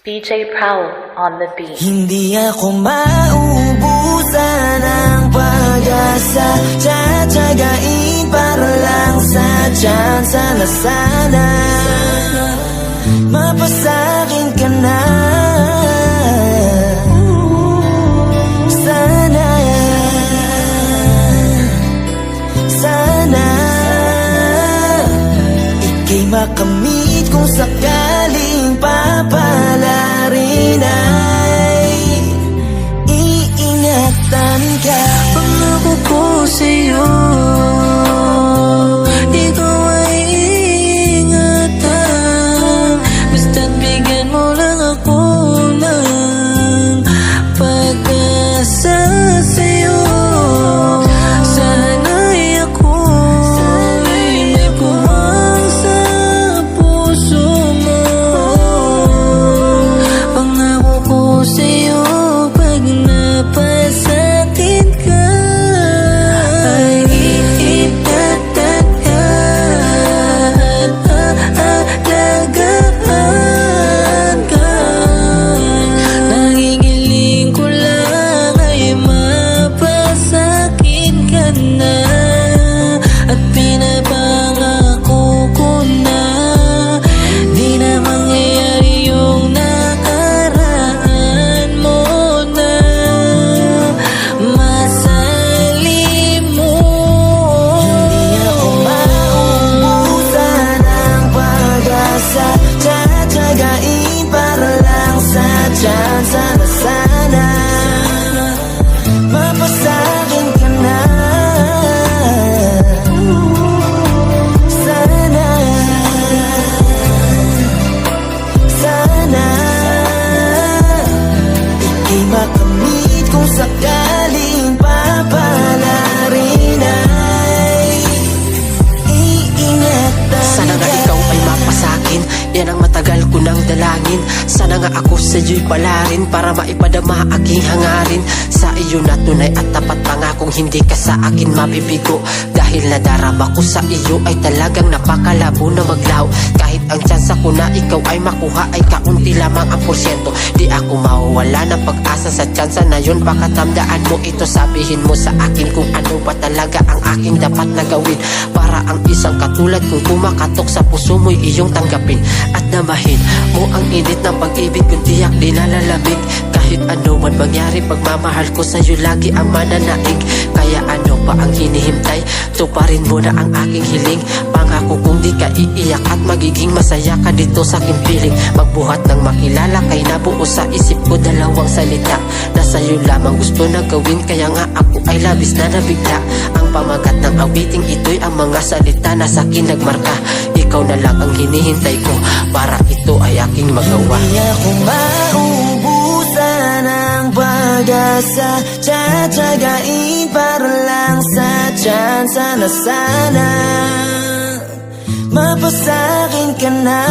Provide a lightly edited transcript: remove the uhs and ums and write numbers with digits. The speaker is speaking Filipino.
DJ Prowl on the beat. Hindi ako maubusan ng pag-asa, tsatsagain para lang sa tsansa na sana mapasakin ka na. Sana ika'y makamit kung sakaling papalarin ay iingatan ka. Pangako ko sa'yo, ikaw ay iingatan. Basta't bigyan mo lang ako ng pag-asa sa'yo. Sana'y ako'y may puwang sa puso mo. Pangako ko sa'yo, pag napasakit ka ay iingatan ka at aalagaan ka. Nangingiling ko lang ay mapasakit ka na, at pinapangako ko na di na mangyayari yung nakaraan mo na masalimuot. Hindi ako maubusan ng pag-asa, tsatsagain para lang sa tsansa na sana mapasakin ka na. Sana ika'y makamit kung sakaling papalarin ay iingatan. Sana nga ikaw ay mapasakin, yan ang matagal ko nang dalangin. Sana nga ako sa iyo'y palarin para maipadama aking hangarin. Sa iyo na tunay at tapat pangakong hindi ka sa akin mabibigo. Dahil nadarama ko sa iyo ay talagang napakalabo na maglaw. Kahit ang tsansa ko na ikaw ay makuha ay kaunti lamang ang porsyento, di ako mawawala ng pag-asa sa tsansa na yun. Baka tamdaan mo ito, sabihin mo sa akin kung ano ba talaga ang aking dapat na gawin para ang isang katulad kung kumakatok sa puso mo'y iyong tanggapin at damahin mo ang init ng pag-ibig kung tiyak di nalalamig. Kahit ano man mangyari, pagmamahal ko sa'yo lagi ang mananaig. Kaya ano pa ang hinihintay, tuparin mo na ang aking hiling. Pangako kung di ka iiyak at magiging masaya ka dito sa aking piling. Magbuhat ng makilala kay nabuo sa isip ko dalawang salita na sa'yo lamang gusto na gawin. Kaya nga ako ay labis na nabigla. Ang pamagat ng awiting ito'y ang mga salita na sa'kin nagmarka. Ikaw na lang ang hinihintay ko para ito ay aking magawa. Hindi ako maubusan ng pag-asa, tsatsagain para lang sa tsansa na sana mapasakin ka na.